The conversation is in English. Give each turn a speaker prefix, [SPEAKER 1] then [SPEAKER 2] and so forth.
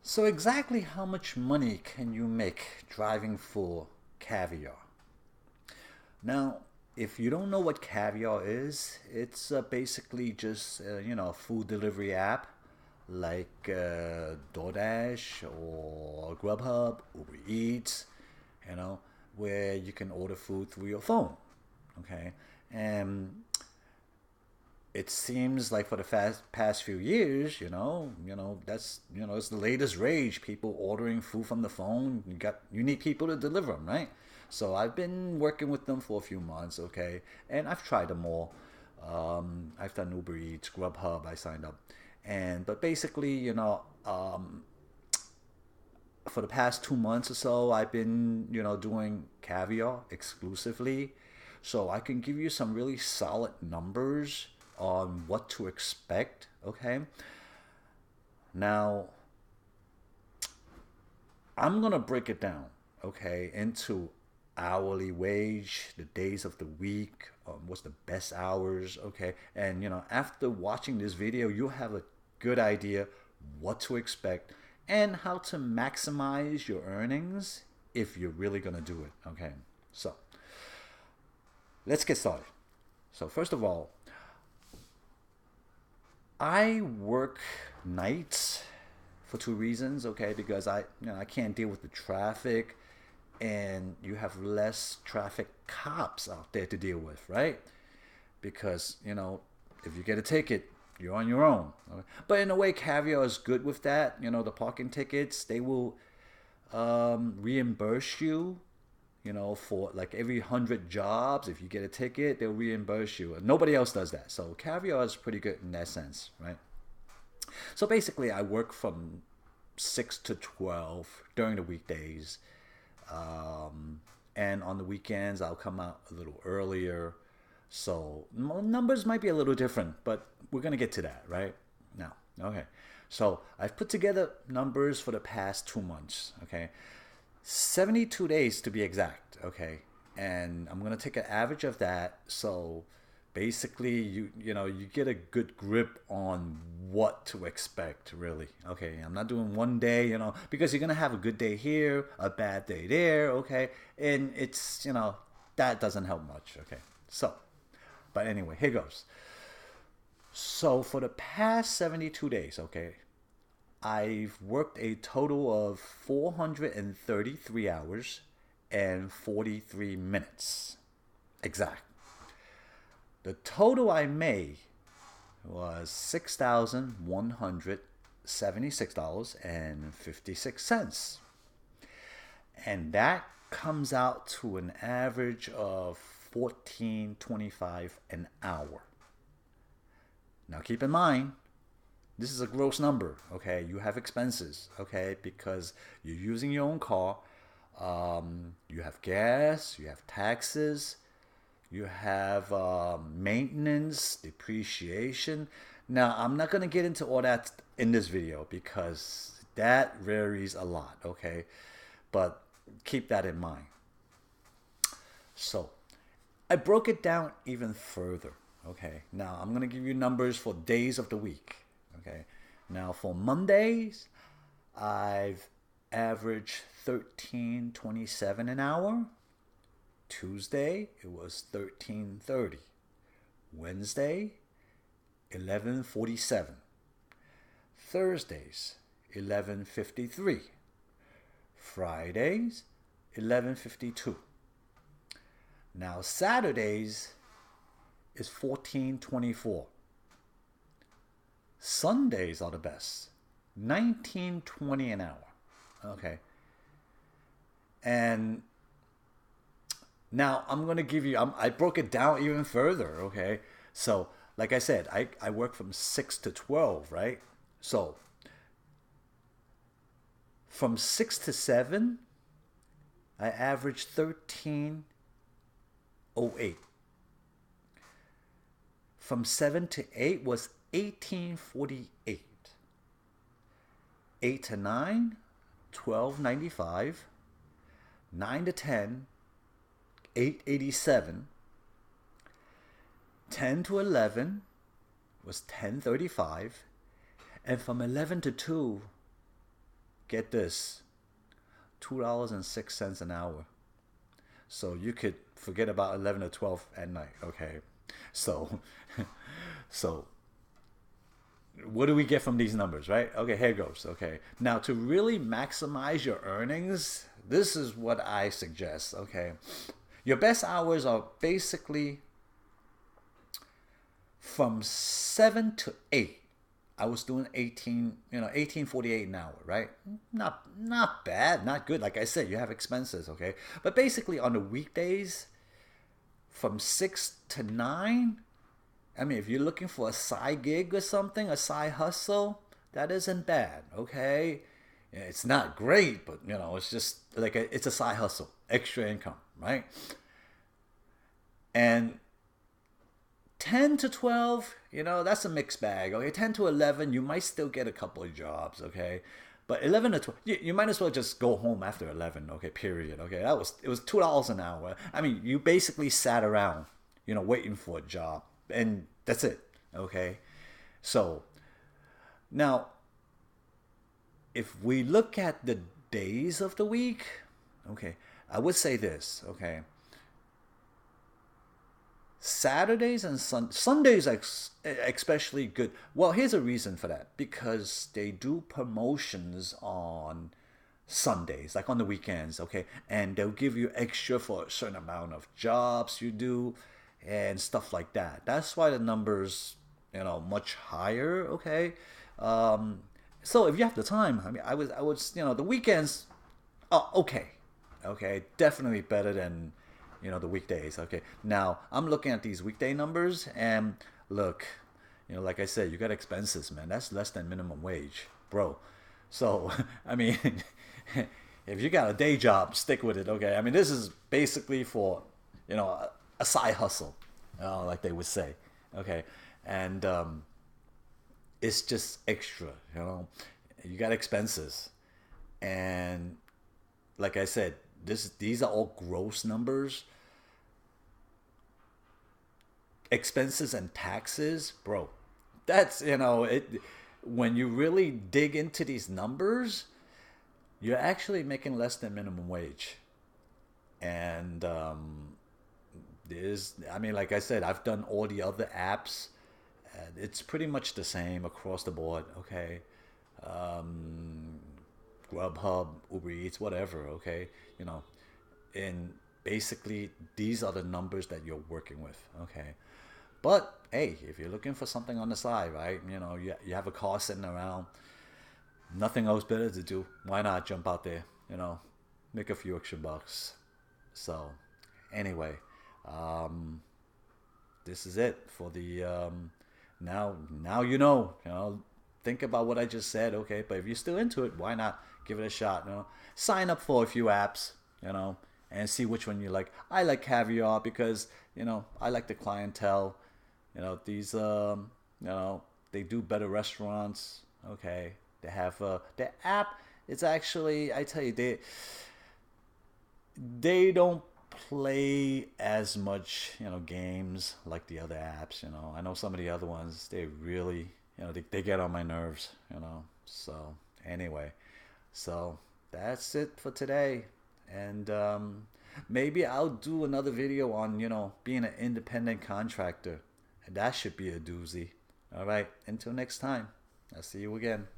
[SPEAKER 1] So exactly how much money can you make driving for Caviar? Now, if you don't know what Caviar is, it's basically just a food delivery app like DoorDash or Grubhub, Uber Eats, you know, where you can order food through your phone. Okay, and it seems like for the past few years, that's it's the latest rage. People ordering food from the phone. You need people to deliver them, right? So I've been working with them for a few months, okay, and I've tried them all. I've done Uber Eats, Grubhub. I signed up, and but basically, for the past 2 months or so, I've been doing Caviar exclusively, so I can give you some really solid numbers on what to expect. Okay, now I'm gonna break it down, okay, into hourly wage, the days of the week, what's the best hours, okay, and after watching this video, you'll have a good idea what to expect and how to maximize your earnings if you're really gonna do it. Okay, so let's get started. So first of all, I work nights for two reasons, okay? Because I can't deal with the traffic, and you have less traffic cops out there to deal with, right? Because if you get a ticket, you're on your own. Okay? But in a way, Caviar is good with that. The parking tickets, they will reimburse you. For like every 100 jobs, if you get a ticket, they'll reimburse you. Nobody else does that. So Caviar is pretty good in that sense, right? So basically, I work from 6 to 12 during the weekdays. And on the weekends, I'll come out a little earlier. So numbers might be a little different, but we're going to get to that, right? Now, okay. So I've put together numbers for the past 2 months, okay? 72 days to be exact, okay? And I'm going to take an average of that. So basically you get a good grip on what to expect, really. Okay, I'm not doing one day, because you're gonna have a good day here, a bad day there, okay, and it's that doesn't help much. Okay, so but anyway, here goes. So for the past 72 days, okay, I've worked a total of 433 hours and 43 minutes exact. The total I made was $6,176.56. And that comes out to an average of 14.25 an hour. Now keep in mind, this is a gross number, okay? You have expenses, okay? Because you're using your own car. You have gas, you have taxes, you have maintenance, depreciation. Now, I'm not going to get into all that in this video because that varies a lot, okay? But keep that in mind. So, I broke it down even further, okay? Now, I'm going to give you numbers for days of the week, okay? Now, for Mondays, I've averaged 13.27 an hour. Tuesday, it was 13.30. Wednesday, 11.47. Thursdays, 11.53. Fridays, 11.52. Now Saturdays is 14.24. Sundays are the best. 19.20 an hour. Okay. And now I'm going to give you, I broke it down even further, okay? So, like I said, I work from 6 to 12, right? So, from 6 to 7, I averaged 13.08. From 7 to 8 was 18.48. 8 to 9, 12.95. 9 to 10, 8.87. 10 to 11 was 10.35. And from 11 to 2 get this, $2.06 an hour. So you could forget about 11 or 12 at night. Okay. So, so what do we get from these numbers, right? Okay, here goes. Okay. Now, to really maximize your earnings, this is what I suggest. Okay. Your best hours are basically from 7 to 8. I was doing 18.48 an hour, right? Not bad, not good. Like I said, you have expenses, okay? But basically on the weekdays, from 6 to 9, I mean, if you're looking for a side gig or something, a side hustle, that isn't bad, okay? It's not great, but it's just like it's a side hustle, extra income, right? And 10 to 12, that's a mixed bag. Okay, 10 to 11, you might still get a couple of jobs, okay? But 11 to 12, you might as well just go home after 11, okay, period. Okay, it was $2 an hour. I mean, you basically sat around, waiting for a job, and that's it, okay? So, now, if we look at the days of the week, okay, I would say this, okay? Saturdays and Sundays especially good. Well, here's a reason for that. Because they do promotions on Sundays, like on the weekends, okay? And they'll give you extra for a certain amount of jobs you do and stuff like that. That's why the numbers, much higher, okay? So if you have the time, I mean, I would, the weekends, oh, okay, definitely better than the weekdays. Okay, now I'm looking at these weekday numbers, and look, like I said, you got expenses, man. That's less than minimum wage, bro. So I mean, if you got a day job, stick with it. Okay, I mean, this is basically for a side hustle, like they would say. Okay, and it's just extra. You got expenses, and like I said, these are all gross numbers. Expenses and taxes, bro. That's it. When you really dig into these numbers, you're actually making less than minimum wage. And I mean, like I said, I've done all the other apps. And it's pretty much the same across the board. Okay, Grubhub, Uber Eats, whatever. Okay, and basically these are the numbers that you're working with. Okay, but hey, if you're looking for something on the side, right? You have a car sitting around, nothing else better to do. Why not jump out there? Make a few extra bucks. So, anyway, this is it for the now think about what I just said, okay? But if you're still into it, why not give it a shot? Sign up for a few apps, and see which one you like. I like Caviar because I like the clientele. These they do better restaurants. Okay, they have the app. It's actually, I tell you, they don't play as much games like the other apps. I know some of the other ones, they really they get on my nerves. So anyway, so that's it for today. And maybe I'll do another video on being an independent contractor. That should be a doozy. All right, until next time, I'll see you again.